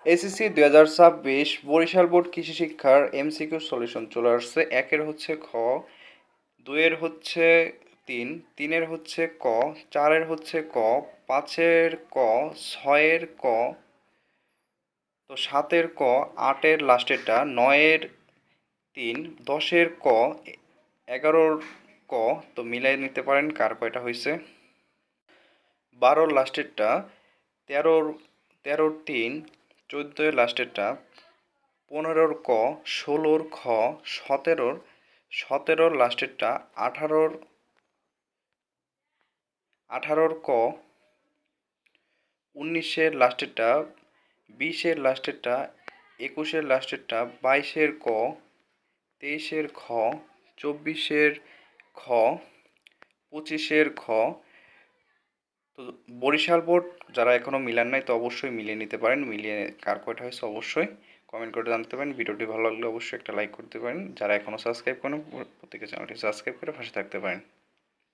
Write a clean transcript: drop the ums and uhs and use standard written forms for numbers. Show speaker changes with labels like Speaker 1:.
Speaker 1: SSC 2026 Barishal board কৃষি শিক্ষার MCQ solution চলে আসছে। একের হচ্ছে খ, দুইয়ের হচ্ছে তিন, তিনের হচ্ছে ক, চারের হচ্ছে ক, পাঁচের ক, ছয়ের ক, তো সাতের ক, আটের লাস্টেরটা, নয়ের তিন, দশের ক, এগারোর ক। তো মিলাই নিতে পারেন কার কয়টা হয়েছে। বারোর লাস্টেরটা, তেরোর তেরোর তিন, চোদ্দোর লাস্টেরটা, পনেরোর ক, ষোলোর খ, সতেরোর লাস্টেরটা, আঠারোর ক, উনিশের লাস্টেরটা, বিশের লাস্টেরটা, একুশের লাস্টেরটা, বাইশের ক, তেইশের খ, চব্বিশের খ, পঁচিশের খ। তো বরিশাল বোর্ড যারা এখনও মিলান নাই তো অবশ্যই মিলিয়ে নিতে পারেন। মিলিয়ে কার কয়টা হয়েছে অবশ্যই কমেন্ট করে জানতে পারেন। ভিডিওটি ভালো লাগলে অবশ্যই একটা লাইক করতে পারেন। যারা এখনও সাবস্ক্রাইব করেন প্রত্যেকে চ্যানেলটি সাবস্ক্রাইব করে পাশে থাকতে পারেন।